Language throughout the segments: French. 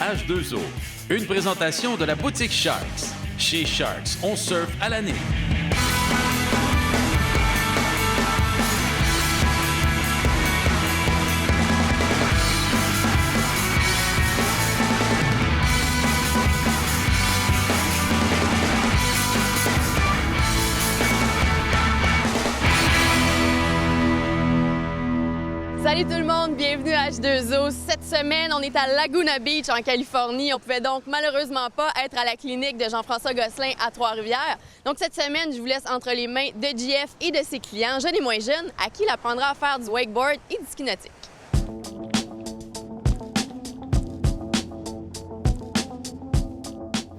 H2O. Une présentation de la boutique Sharks. Chez Sharks, on surfe à l'année. Salut tout le monde, bienvenue à H2O. Cette semaine, on est à Laguna Beach en Californie. On pouvait donc malheureusement pas être à la clinique de Jean-François Gosselin à Trois-Rivières. Donc cette semaine, je vous laisse entre les mains de JF et de ses clients, jeunes et moins jeunes, à qui il apprendra à faire du wakeboard et du ski nautique.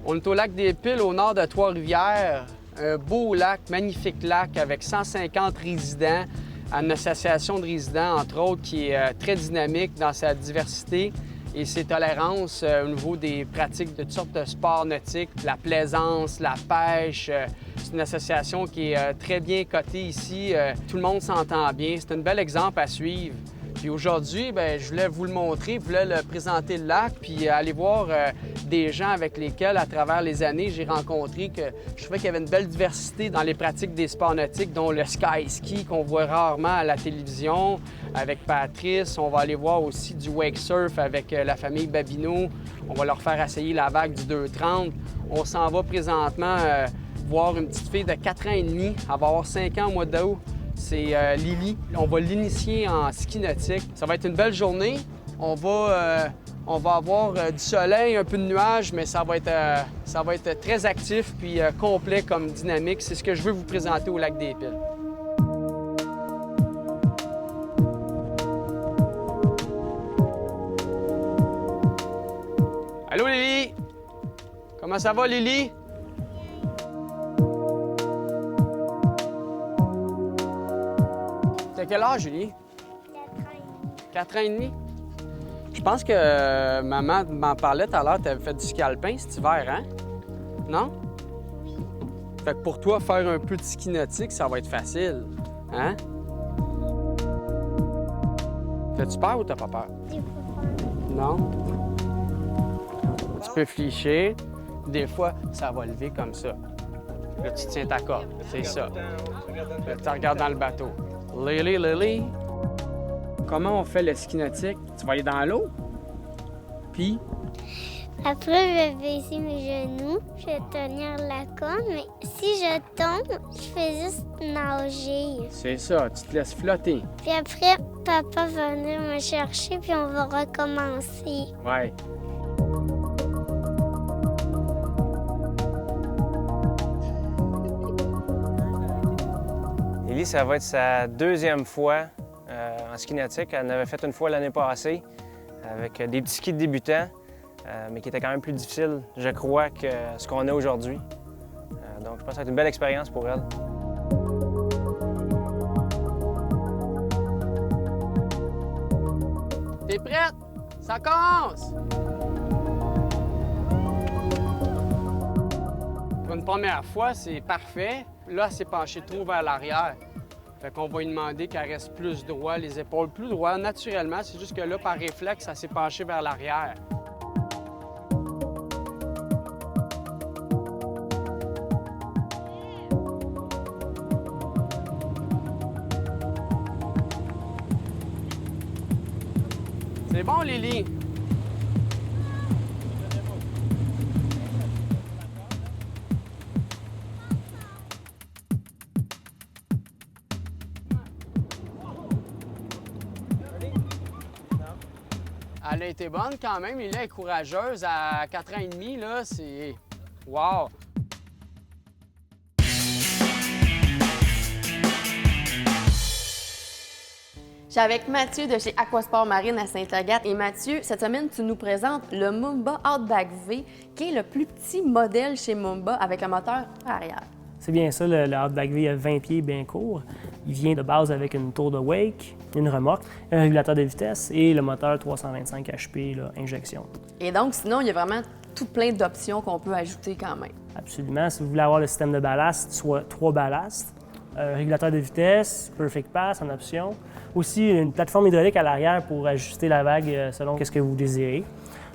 On est au lac des Piles, au nord de Trois-Rivières. Un beau lac, magnifique lac avec 150 résidents. Une association de résidents, entre autres, qui est très dynamique dans sa diversité et ses tolérances au niveau des pratiques de toutes sortes de sports nautiques, la plaisance, la pêche. C'est une association qui est très bien cotée ici. Tout le monde s'entend bien. C'est un bel exemple à suivre. Puis aujourd'hui, je voulais vous le montrer, je voulais le présenter le lac, puis aller voir des gens avec lesquels, à travers les années, j'ai rencontré que je trouvais qu'il y avait une belle diversité dans les pratiques des sports nautiques, dont le sky ski qu'on voit rarement à la télévision avec Patrice. On va aller voir aussi du wake surf avec la famille Babineau. On va leur faire essayer la vague du 2,30. On s'en va présentement voir une petite fille de 4 ans et demi. Elle va avoir 5 ans au mois d'août. C'est Lily. On va l'initier en ski nautique. Ça va être une belle journée. On va avoir du soleil, un peu de nuages, mais ça va être très actif puis complet comme dynamique. C'est ce que je veux vous présenter au lac des Piles. Allô Lily? Comment ça va Lily? T'as quel âge, Julie? 4 ans et demi. Je pense que maman m'en parlait tout à l'heure, tu avais fait du ski alpin cet hiver, hein? Non? Fait que pour toi, faire un peu de ski nautique, ça va être facile, hein? T'as-tu peur ou t'as pas peur? J'ai pas peur. Non? Tu peux flicher. Des fois, ça va lever comme ça. Là, tu tiens ta corde. C'est ça. Là, tu regardes dans le bateau. Lily, Lily. Comment on fait le ski nautique? Tu vas aller dans l'eau, puis... Après, je vais baisser mes genoux, je vais tenir la corde, mais si je tombe, je fais juste nager. C'est ça, tu te laisses flotter. Puis après, papa va venir me chercher, puis on va recommencer. Ouais. Lily, ça va être sa deuxième fois en ski nautique. Elle en avait fait une fois l'année passée avec des petits skis de débutants, mais qui étaient quand même plus difficiles, je crois, que ce qu'on a aujourd'hui. Donc, je pense que ça va être une belle expérience pour elle. T'es prête? Ça commence! Pour une première fois, c'est parfait. Là, elle s'est penchée trop vers l'arrière. Fait qu'on va lui demander qu'elle reste plus droit, les épaules plus droites, naturellement. C'est juste que là, par réflexe, elle s'est penchée vers l'arrière. C'est bon, Lily? Elle a été bonne quand même. Lily est courageuse. À 4 ans et demi, là, c'est... Wow! Je suis avec Mathieu de chez Aquasport Marine à Sainte-Agathe. Et Mathieu, cette semaine, tu nous présentes le Mumba Outback V, qui est le plus petit modèle chez Mumba avec un moteur arrière. C'est bien ça, le Outback V a 20 pieds bien court. Il vient de base avec une tour de wake, une remorque, un régulateur de vitesse et le moteur 325 HP, là, injection. Et donc, sinon, il y a vraiment tout plein d'options qu'on peut ajouter quand même. Absolument. Si vous voulez avoir le système de ballast, soit 3 ballasts, régulateur de vitesse, Perfect Pass en option. Aussi, une plateforme hydraulique à l'arrière pour ajuster la vague selon ce que vous désirez.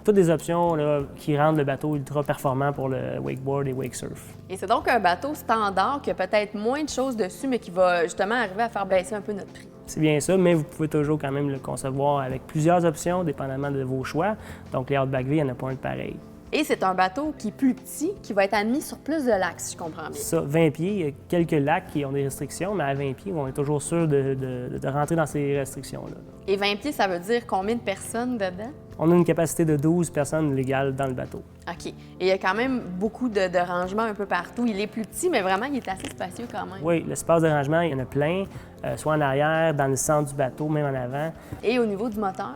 toutes des options là, qui rendent le bateau ultra performant pour le wakeboard et wake surf. Et c'est donc un bateau standard qui a peut-être moins de choses dessus, mais qui va justement arriver à faire baisser un peu notre prix. C'est bien ça, mais vous pouvez toujours quand même le concevoir avec plusieurs options, dépendamment de vos choix. Donc, les Outback V, il n'y en a pas un de pareil. Et c'est un bateau qui est plus petit, qui va être admis sur plus de lacs, si je comprends bien. Ça, 20 pieds, il y a quelques lacs qui ont des restrictions, mais à 20 pieds, on est toujours sûr de rentrer dans ces restrictions-là. Et 20 pieds, ça veut dire combien de personnes dedans? On a une capacité de 12 personnes légales dans le bateau. OK. Et il y a quand même beaucoup de rangements un peu partout. Il est plus petit, mais vraiment, il est assez spacieux quand même. Oui, l'espace de rangement, il y en a plein, soit en arrière, dans le centre du bateau, même en avant. Et au niveau du moteur?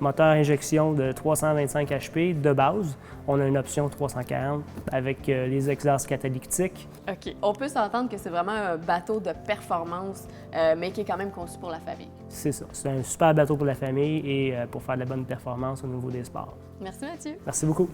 Moteur injection de 325 HP de base. On a une option 340 avec les exhausts catalytiques. OK. On peut s'entendre que c'est vraiment un bateau de performance, mais qui est quand même conçu pour la famille. C'est ça. C'est un super bateau pour la famille et pour faire de la bonne performance au niveau des sports. Merci, Mathieu. Merci beaucoup.